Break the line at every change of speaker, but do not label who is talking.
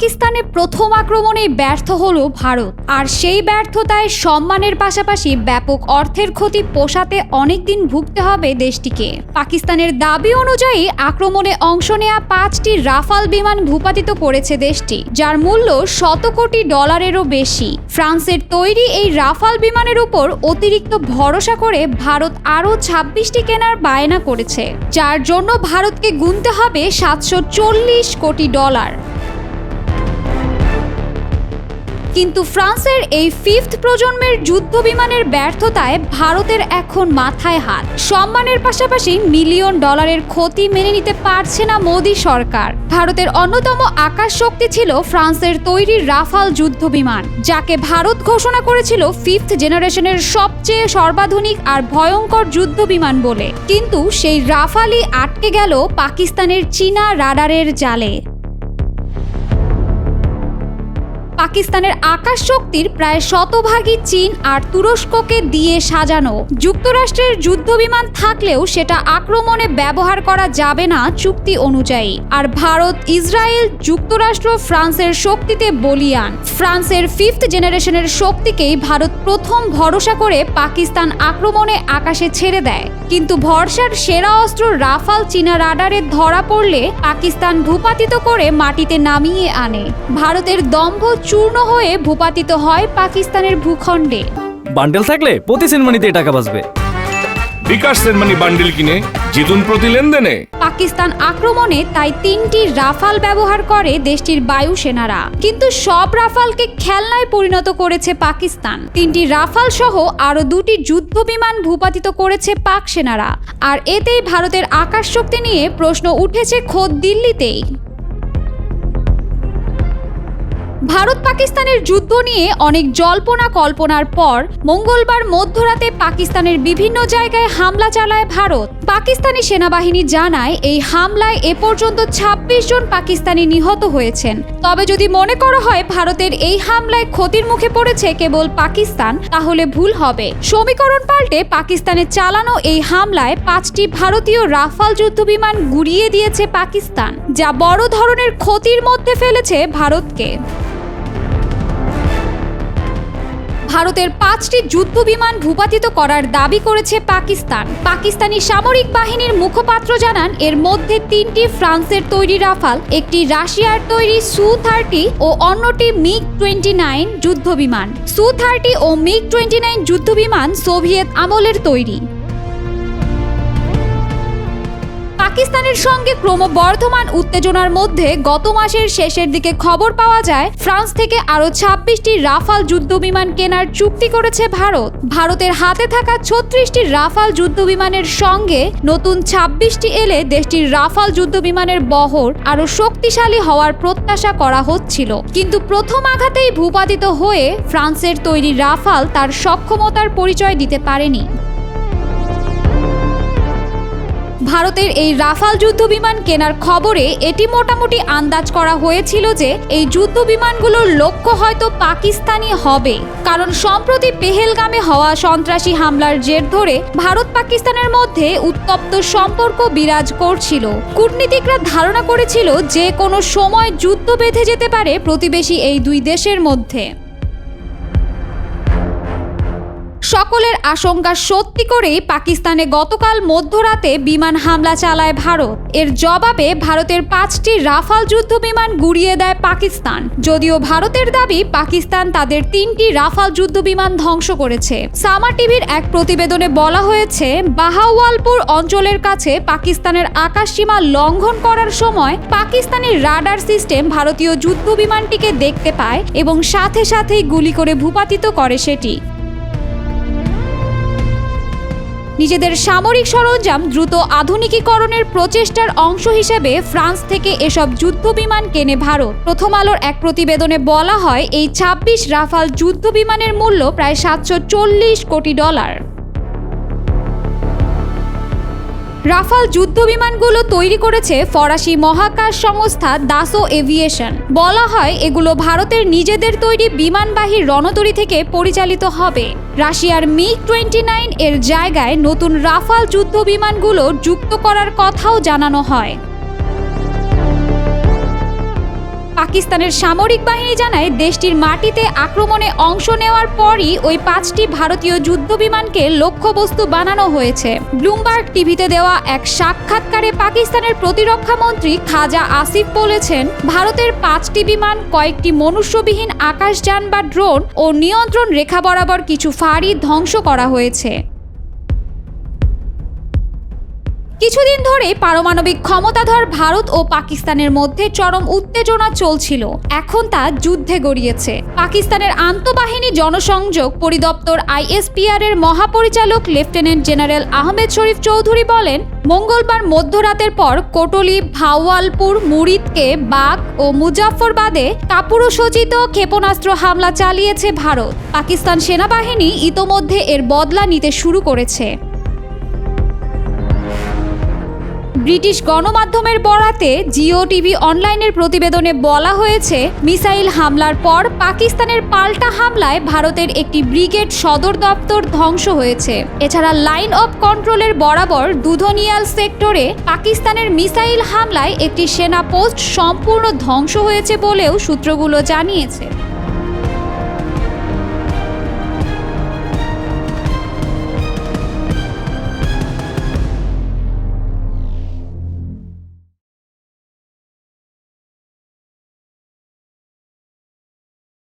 পাকিস্তানে প্রথম আক্রমণে ব্যর্থ হলো ভারত, আর সেই ব্যর্থতায় সম্মানের পাশাপাশি ব্যাপক অর্থের ক্ষতি পোষাতে অনেকদিন ভুগতে হবে দেশটিকে। পাকিস্তানের দাবি অনুযায়ী আক্রমণে অংশ নেওয়া 5টি রাফাল বিমান ভূপাতিত করেছে দেশটি, যার মূল্য $100 কোটিরও বেশি। ফ্রান্সের তৈরি এই রাফাল বিমানের উপর অতিরিক্ত ভরসা করে ভারত আরও 26টি কেনার বায়না করেছে, যার জন্য ভারতকে গুনতে হবে $740 কোটি। কিন্তু ফ্রান্সের এই 5th প্রজন্মের যুদ্ধ বিমানের ব্যর্থতায় ভারতের এখন মাথায় হাত। সম্মানের পাশাপাশি $মিলিয়ন ক্ষতি মেনে নিতে পারছে না মোদি সরকার। ভারতের অন্যতম আকাশ শক্তি ছিল ফ্রান্সের তৈরি রাফাল যুদ্ধ বিমান, যাকে ভারত ঘোষণা করেছিল 5th জেনারেশনের সবচেয়ে সর্বাধুনিক আর ভয়ঙ্কর যুদ্ধ বিমান বলে। কিন্তু সেই রাফালই আটকে গেল পাকিস্তানের চীনা রাডারের জালে। পাকিস্তানের আকাশ শক্তির প্রায় শতভাগই চীন আর তুরস্ককে দিয়ে সাজানো। যুক্তরাষ্ট্রের যুদ্ধ বিমান থাকলেও সেটা আক্রমণে ব্যবহার করা যাবে না চুক্তি অনুযায়ী। আর ভারত, ইসরায়েল, যুক্তরাষ্ট্র ফ্রান্সের শক্তিতে বলিয়ান। ফ্রান্সের 5th জেনারেশনের শক্তিকেই ভারত প্রথম ভরসা করে পাকিস্তান আক্রমণে আকাশে ছেড়ে দেয়। কিন্তু ভরসার সেরা অস্ত্র রাফাল চীনা রাডারে ধরা পড়লে পাকিস্তান ভূপাতিত করে মাটিতে নামিয়ে আনে। ভারতের দম্ভ চূর্ণ হয়ে ভূপাতিত হয় পাকিস্তানের ভূখণ্ডে।
বান্ডেল থাকলে প্রতি সেনমানিতে টাকা বাঁচবে।
বিকাশ সেনমানি বান্ডেল কিনে জিতুন প্রতি লেনদেনে।
পাকিস্তান আক্রমণে তাই 3টি রাফাল ব্যবহার করে দেশটির বায়ুসেনারা। কিন্তু সব রাফালকে খেলনায় পরিণত করেছে পাকিস্তান। 3টি রাফাল সহ আরও 2টি যুদ্ধ বিমান ভূপাতিত করেছে পাক সেনারা। আর এতেই ভারতের আকাশ শক্তি নিয়ে প্রশ্ন উঠেছে খোদ দিল্লিতেই। ভারত পাকিস্তানের যুদ্ধ নিয়ে অনেক জল্পনা কল্পনার পর মঙ্গলবার মধ্যরাতে পাকিস্তানের বিভিন্ন জায়গায় হামলা চালায় ভারত। পাকিস্তানি সেনাবাহিনী জানায় এই হামলায় এ পর্যন্ত 26 জন পাকিস্তানি নিহত হয়েছেন। তবে যদি মনে করা হয় ভারতের এই হামলায় ক্ষতির মুখে পড়েছে কেবল পাকিস্তান, তাহলে ভুল হবে। সমীকরণ পাল্টে পাকিস্তানে চালানো এই হামলায় 5টি ভারতীয় রাফাল যুদ্ধবিমান গুড়িয়ে দিয়েছে পাকিস্তান, যা বড় ধরনের ক্ষতির মধ্যে ফেলেছে ভারতকে। ভারতের 5টি যুদ্ধ বিমান ভূপাতিত করার দাবি করেছে পাকিস্তান। পাকিস্তানি সামরিক বাহিনীর মুখপাত্র জানান এর মধ্যে 3টি ফ্রান্সের তৈরি রাফাল, একটি রাশিয়ার তৈরি Su-30 ও অন্যটি MiG-29 যুদ্ধ বিমান। Su-30 ও MiG-29 যুদ্ধ বিমান সোভিয়েত আমলের তৈরি। পাকিস্তানের সঙ্গে ক্রমবর্ধমান উত্তেজনার মধ্যে গত মাসের শেষের দিকে খবর পাওয়া যায় ফ্রান্স থেকে আরও 26টি রাফাল যুদ্ধবিমান কেনার চুক্তি করেছে ভারত। ভারতের হাতে থাকা 36টি রাফাল যুদ্ধবিমানের সঙ্গে নতুন 26টি এলে দেশটির রাফাল যুদ্ধবিমানের বহর আরও শক্তিশালী হওয়ার প্রত্যাশা করা হচ্ছিল। কিন্তু প্রথম আঘাতেই ভূপাতিত হয়ে ফ্রান্সের তৈরি রাফাল তার সক্ষমতার পরিচয় দিতে পারেনি। ভারতের এই রাফাল যুদ্ধবিমান কেনার খবরে এটি মোটামুটি আন্দাজ করা হয়েছিল যে এই যুদ্ধ বিমানগুলোর লক্ষ্য হয়তো পাকিস্তানি হবে, কারণ সম্প্রতি পেহেলগামে হওয়া সন্ত্রাসী হামলার জের ধরে ভারত পাকিস্তানের মধ্যে উত্তপ্ত সম্পর্ক বিরাজ করছিল। কূটনীতিকরা ধারণা করেছিল যে কোনো সময় যুদ্ধ বেঁধে যেতে পারে প্রতিবেশী এই দুই দেশের মধ্যে। সকলের আশঙ্কা সত্যি করেই পাকিস্তানে গতকাল মধ্যরাতে বিমান হামলা চালায় ভারত। এর জবাবে ভারতের 5টি রাফাল যুদ্ধ বিমান গুড়িয়ে দেয় পাকিস্তান। যদিও ভারতের দাবি পাকিস্তান তাদের 3টি রাফাল যুদ্ধ বিমান ধ্বংস করেছে। সামা টিভির এক প্রতিবেদনে বলা হয়েছে বাহাওয়ালপুর অঞ্চলের কাছে পাকিস্তানের আকাশসীমা লঙ্ঘন করার সময় পাকিস্তানি রাডার সিস্টেম ভারতীয় যুদ্ধ বিমানটিকে দেখতে পায় এবং সাথে সাথেই গুলি করে ভূপাতিত করে সেটি। নিজেদের সামরিক সরঞ্জাম দ্রুত আধুনিকীকরণের প্রচেষ্টার অংশ হিসেবে ফ্রান্স থেকে এসব যুদ্ধ বিমান কেনে ভারত। প্রথম আলোর এক প্রতিবেদনে বলা হয় এই 26 রাফাল যুদ্ধ বিমানের মূল্য প্রায় $740 কোটি। রাফাল যুদ্ধ বিমানগুলো তৈরি করেছে ফরাসি মহাকাশ সংস্থা দাসো এভিয়েশন। বলা হয় এগুলো ভারতের নিজেদের তৈরি বিমানবাহী রণতরী থেকে পরিচালিত হবে। রাশিয়ার MiG-29 এর জায়গায় নতুন রাফাল যুদ্ধ বিমানগুলো যুক্ত করার কথাও জানানো হয়। পাকিস্তানের সামরিক বাহিনী জানায় দেশটির মাটিতে আক্রমণে অংশ নেওয়ার পরই ওই 5টি ভারতীয় যুদ্ধবিমানকে লক্ষ্যবস্তু বানানো হয়েছে। ব্লুমবার্গ টিভিতে দেওয়া এক সাক্ষাৎকারে পাকিস্তানের প্রতিরক্ষা মন্ত্রী খাজা আসিফ বলেছেন, ভারতের 5টি বিমান, কয়েকটি মনুষ্যবিহীন আকাশযান বা ড্রোন ও নিয়ন্ত্রণ রেখা বরাবর কিছু ফাঁড়ি ধ্বংস করা হয়েছে। কিছুদিন ধরে পারমাণবিক ক্ষমতাধর ভারত ও পাকিস্তানের মধ্যে চরম উত্তেজনা চলছিল। এখন তা যুদ্ধে গড়িয়েছে। পাকিস্তানের আন্তঃবাহিনী জনসংযোগ পরিদপ্তর ISPR এর মহাপরিচালক লেফটেন্যান্ট জেনারেল আহমেদ শরীফ চৌধুরী বলেন, মঙ্গলবার মধ্যরাতের পর কোটলি, ভাওয়ালপুর, মুরিদকে, বাগ ও মুজাফফরবাদে কাপুরুষোচিত ক্ষেপণাস্ত্র হামলা চালিয়েছে ভারত। পাকিস্তান সেনাবাহিনী ইতোমধ্যে এর বদলা নিতে শুরু করেছে। ব্রিটিশ গণমাধ্যমের বরাতে জিও টিভি অনলাইনের প্রতিবেদনে বলা হয়েছে, মিসাইল হামলার পর পাকিস্তানের পাল্টা হামলায় ভারতের একটি ব্রিগেড সদর দপ্তর ধ্বংস হয়েছে। এছাড়া লাইন অফ কন্ট্রোলের বরাবর দুধনিয়াল সেক্টরে পাকিস্তানের মিসাইল হামলায় একটি সেনা পোস্ট সম্পূর্ণ ধ্বংস হয়েছে বলেও সূত্রগুলো জানিয়েছে।